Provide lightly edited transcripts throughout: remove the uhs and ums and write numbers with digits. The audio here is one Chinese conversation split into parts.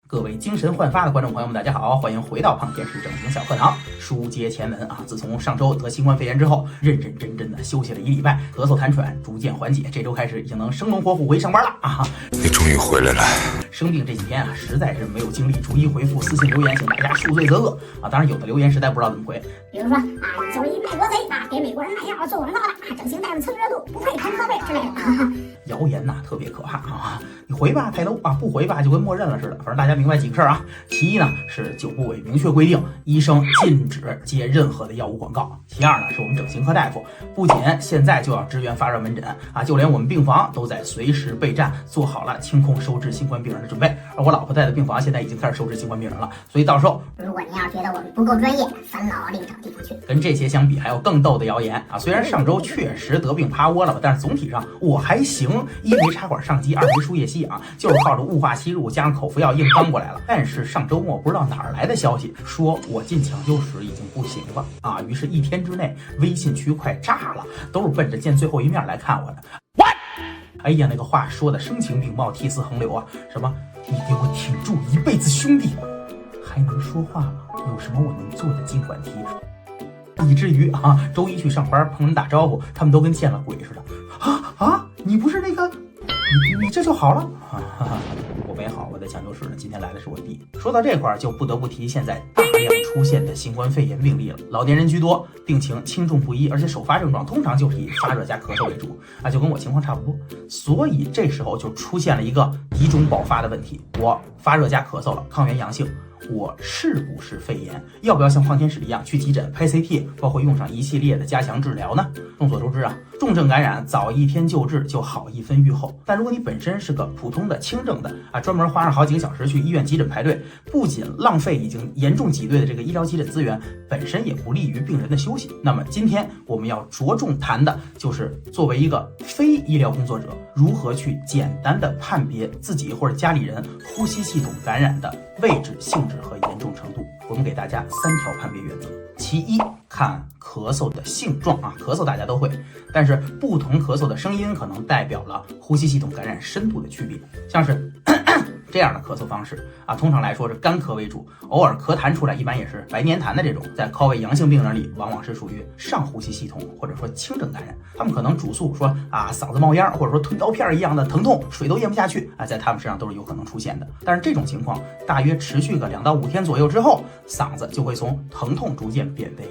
各位精神焕发的观众朋友们，大家好，欢迎回到胖天使整形小课堂，书接前文啊。自从上周得新冠肺炎之后，认认真真的休息了1礼拜，咳嗽痰喘逐渐缓解，这周开始已经能生龙活虎回上班了啊！你终于回来了。生病这几天啊，实在是没有精力逐一回复私信留言，请大家恕罪责恶啊！当然有的留言实在不知道怎么回，比如说啊，你作为一美国贼啊，给美国人买药做广告的，整形带着蹭热度，不配谈科贝之类的。谣言呐特别可怕啊！你回吧太 low 啊，不回吧就跟默认了似的。反正大家明白几个事儿啊。其一呢是9部委明确规定，医生禁止接任何的药物广告。其二呢是我们整形科大夫不仅现在就要支援发热门诊啊，就连我们病房都在随时备战，做好了清空收治新冠病人的准备。而我老婆在的病房现在已经开始收治新冠病人了，所以到时候如果您要觉得我们不够专业，烦恼另找地方去。跟这些相比，还有更逗的谣言啊！虽然上周确实得病趴窝了吧，但是总体上我还行，一没插管上机，二没输液吸氧，就是靠着雾化吸入加上口服药硬刚过来了。但是上周末不知道哪儿来的消息，说我进抢救室已经不行了啊！于是1天之内微信区快炸了，都是奔着见最后一面来看我的。哎呀，那个话说的声情并茂，涕泗横流啊！什么你给我挺住一辈子兄弟，还能说话吗？有什么我能做的尽管提。以至于啊，周一去上班碰人打招呼，他们都跟见了鬼似的。你不是那个，你这就好了啊？我没好，我在抢救室呢。今天来的是我弟。说到这块儿，就不得不提现在大量出现的新冠肺炎病例了，老年人居多，病情轻重不一，而且首发症状通常就是以发热加咳嗽为主啊，就跟我情况差不多。所以这时候就出现了一个集中爆发的问题，我发热加咳嗽了，抗原阳性。我是不是肺炎？要不要像胖天使一样去急诊拍 CT， 包括用上一系列的加强治疗呢？众所周知啊，重症感染早1天救治就好1分预后。但如果你本身是个普通的轻症的啊，专门花上好几个小时去医院急诊排队，不仅浪费已经严重挤兑的这个医疗急诊资源，本身也不利于病人的休息。那么今天我们要着重谈的就是作为一个非医疗工作者，如何去简单的判别自己或者家里人呼吸系统感染的位置、性质和严重程度。我们给大家3条判别原则。其一，看咳嗽的性状啊，咳嗽大家都会，但是不同咳嗽的声音可能代表了呼吸系统感染深度的区别。像是这样的咳嗽方式啊，通常来说是干咳为主，偶尔咳痰出来，一般也是白黏痰的这种，在 COVID 阳性病人里，往往是属于上呼吸系统或者说轻症感染。他们可能主诉说啊嗓子冒烟，或者说吞刀片一样的疼痛，水都咽不下去啊，在他们身上都是有可能出现的。但是这种情况大约持续个2到5天左右之后，嗓子就会从疼痛逐渐变为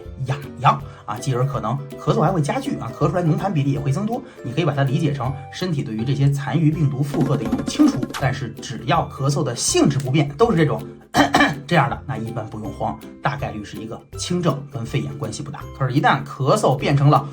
痒啊，继而可能咳嗽还会加剧啊，咳出来浓痰比例也会增多。你可以把它理解成身体对于这些残余病毒负荷的一种清除。但是只要咳嗽的性质不变，都是这种这样的，那一般不用慌，大概率是一个轻症，跟肺炎关系不大。可是，一旦咳嗽变成了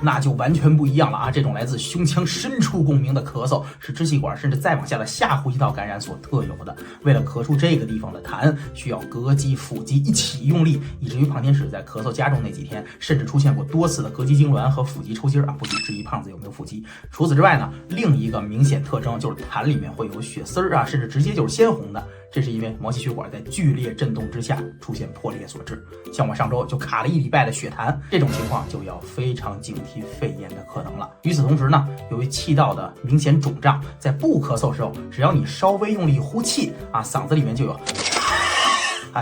那就完全不一样了啊！这种来自胸腔深处共鸣的咳嗽，是支气管甚至再往下的下呼吸道感染所特有的。为了咳出这个地方的痰，需要膈肌、腹肌一起用力，以至于胖天使在咳嗽加重那几天，甚至出现过多次的膈肌痉挛和腹肌抽筋啊！不仅质疑胖子有没有腹肌。除此之外呢，另一个明显特征就是痰里面会有血丝啊，甚至直接就是鲜红的。这是因为毛细血管在剧烈震动之下出现破裂所致。像我上周就卡了1礼拜的血痰，这种情况就要非常警惕肺炎的可能了。与此同时呢，由于气道的明显肿胀，在不咳嗽时候，只要你稍微用力呼气啊，嗓子里面就有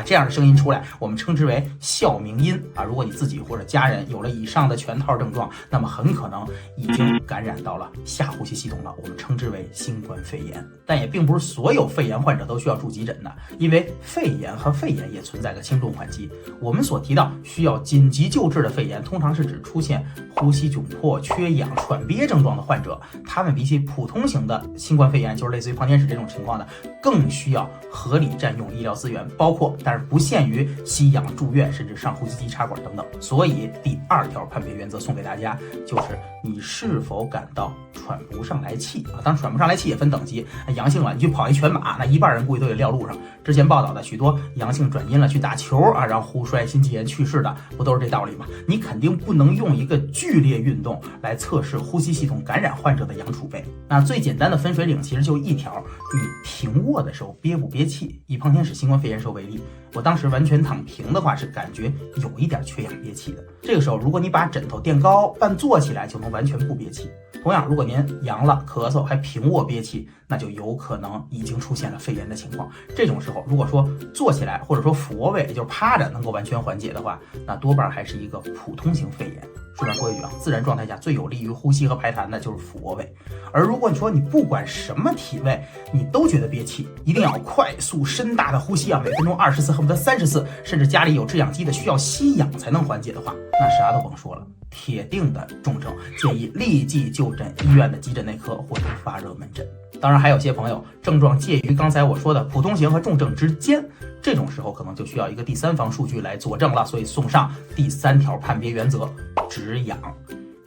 这样的声音出来，我们称之为哮鸣音啊。如果你自己或者家人有了以上的全套症状，那么很可能已经感染到了下呼吸系统了，我们称之为新冠肺炎。但也并不是所有肺炎患者都需要住急诊的，因为肺炎和肺炎也存在个轻重缓急。我们所提到需要紧急救治的肺炎，通常是指出现呼吸窘迫、缺氧、喘憋症状的患者，他们比起普通型的新冠肺炎，就是类似于胖天使这种情况的，更需要合理占用医疗资源，包括但是不限于吸氧、住院，甚至上呼吸机插管等等。所以第2条判别原则送给大家，就是你是否感到喘不上来气啊？当然喘不上来气也分等级，阳性了你去跑一全马，那1半人估计都得撂路上。之前报道的许多阳性转阴了去打球啊，然后呼衰、心肌炎去世的，不都是这道理吗？你肯定不能用一个剧烈运动来测试呼吸系统感染患者的氧储备。那最简单的分水岭其实就1条，你平卧的时候憋不憋气。以胖天使新冠肺炎时候为例，我当时完全躺平的话，是感觉有一点缺氧憋气的。这个时候，如果你把枕头垫高，半坐起来，就能完全不憋气。同样，如果您阳了，咳嗽还平卧憋气，那就有可能已经出现了肺炎的情况。这种时候，如果说坐起来或者说俯卧位，也就是趴着能够完全缓解的话，那多半还是一个普通型肺炎。顺便说一句啊，自然状态下最有利于呼吸和排痰的就是俯卧位。而如果你说你不管什么体位，你都觉得憋气，一定要快速深大的呼吸啊，每分钟20次，恨不得30次，甚至家里有制氧机的需要吸氧才能缓解的话，那啥都甭说了，铁定的重症，建议立即就诊医院的急诊内科或者发热门诊。当然还有些朋友症状介于刚才我说的普通型和重症之间，这种时候可能就需要一个第三方数据来佐证了，所以送上第3条判别原则：止氧。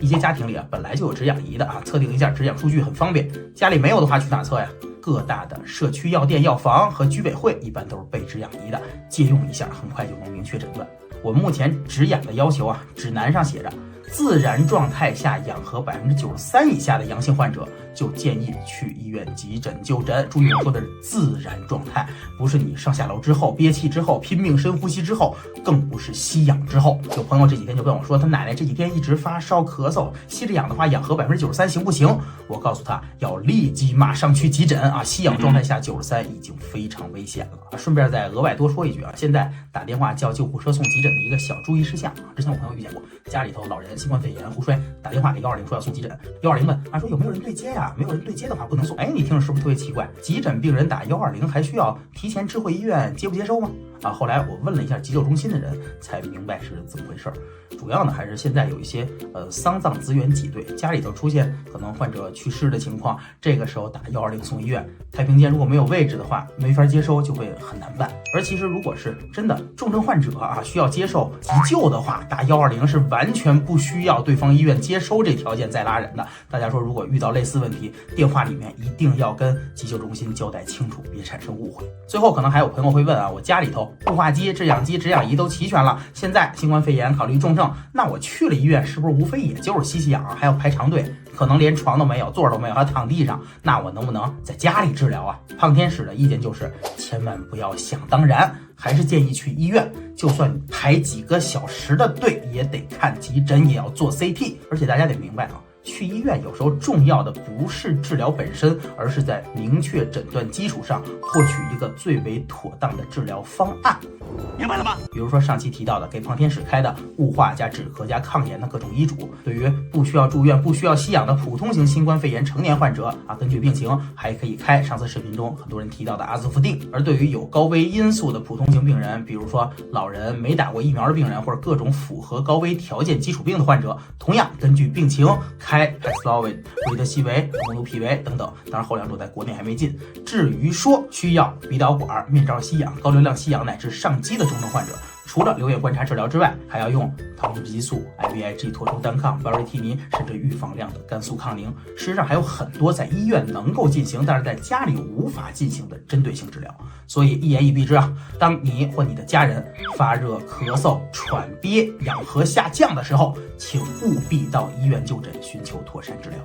一些家庭里本来就有止氧仪的测定一下止氧数据很方便。家里没有的话去哪测呀？各大的社区药店、药房和居委会一般都是备止氧仪的，借用一下，很快就能明确诊断。我们目前止氧的要求指南上写着，自然状态下氧合93%以下的阳性患者就建议去医院急诊就诊。注意我说的是自然状态，不是你上下楼之后憋气之后拼命深呼吸之后，更不是吸氧之后。有朋友这几天就跟我说，他奶奶这几天一直发烧咳嗽，吸着氧的话氧合93%行不行？我告诉他要立即马上去急诊吸氧状态下93%已经非常危险了。顺便再额外多说一句现在打电话叫救护车送急诊的一个小注意事项之前我朋友遇见过，家里头老人新冠肺炎、胡衰，打电话给120说要送急诊，120问说有没有人对接呀？没有人对接的话不能送。你听着是不是特别奇怪？急诊病人打120还需要提前知会医院接不接收吗？后来我问了一下急救中心的人，才明白是怎么回事。主要呢还是现在有一些丧葬资源挤兑，家里头出现可能患者去世的情况，这个时候打120送医院，太平间如果没有位置的话，没法接收，就会很难办。而其实如果是真的重症患者需要接受急救的话，打120是完全不需要对方医院接收这条件再拉人的。大家说如果遇到类似问题，电话里面一定要跟急救中心交代清楚，别产生误会。最后可能还有朋友会问我家里头雾化机、制氧机、止氧仪都齐全了，现在新冠肺炎考虑重症，那我去了医院是不是无非也就是吸氧，还要排长队，可能连床都没有，座都没有，还躺地上，那我能不能在家里治疗胖天使的意见就是千万不要想当然，还是建议去医院，就算排几个小时的队也得看急诊，也要做 CT。 而且大家得明白去医院有时候重要的不是治疗本身，而是在明确诊断基础上获取一个最为妥当的治疗方案。明白了吗？比如说上期提到的给胖天使开的雾化加止咳加抗炎的各种医嘱，对于不需要住院、不需要吸氧的普通型新冠肺炎成年患者根据病情还可以开上次视频中很多人提到的阿兹夫定。而对于有高危因素的普通型病人，比如说老人、没打过疫苗的病人，或者各种符合高危条件基础病的患者，同样根据病情开帕斯洛韦、维德西韦、蒙努匹韦等等，当然后两者在国内还没进。至于说需要鼻导管、面罩吸氧、高流量吸氧乃至上机的重症患者，除了留院观察治疗之外，还要用糖皮质激素、IVIG、托舒单抗、巴瑞替尼，甚至预防量的肝素抗凝。事实上还有很多在医院能够进行，但是在家里无法进行的针对性治疗。所以一言以蔽之当你或你的家人发热、咳嗽、喘憋、氧合下降的时候，请务必到医院就诊，寻求妥善治疗。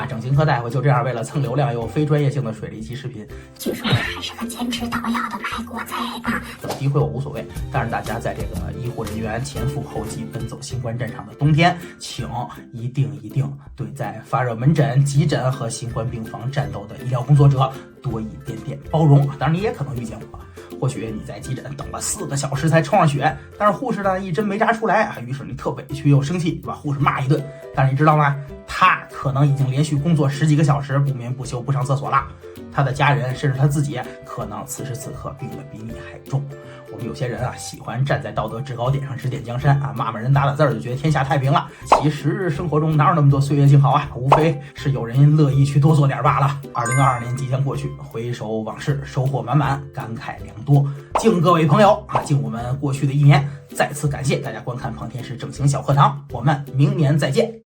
整形科大夫就这样为了蹭流量又非专业性的水了一期视频，据说还是个坚持盗药的卖国贼怎么诋毁我无所谓，但是大家在这个医护人员前赴后继奔走新冠战场的冬天，请一定对在发热门诊、急诊和新冠病房战斗的医疗工作者多一点点包容。当然你也可能遇见我，或许你在急诊等了4个小时才冲上血，但是护士呢一针没扎出来于是你特委屈又生气，把护士骂一顿。但是你知道吗？他可能已经连续工作10几个小时，不眠不休，不上厕所了。他的家人甚至他自己可能此时此刻病得比你还重。我们有些人喜欢站在道德制高点上指点江山骂人打字就觉得天下太平了。其实生活中哪有那么多岁月静好无非是有人乐意去多做点罢了。2022年即将过去，回首往事，收获满满，感慨良多。敬各位朋友敬我们过去的1年。再次感谢大家观看胖天使整形小课堂，我们明年再见。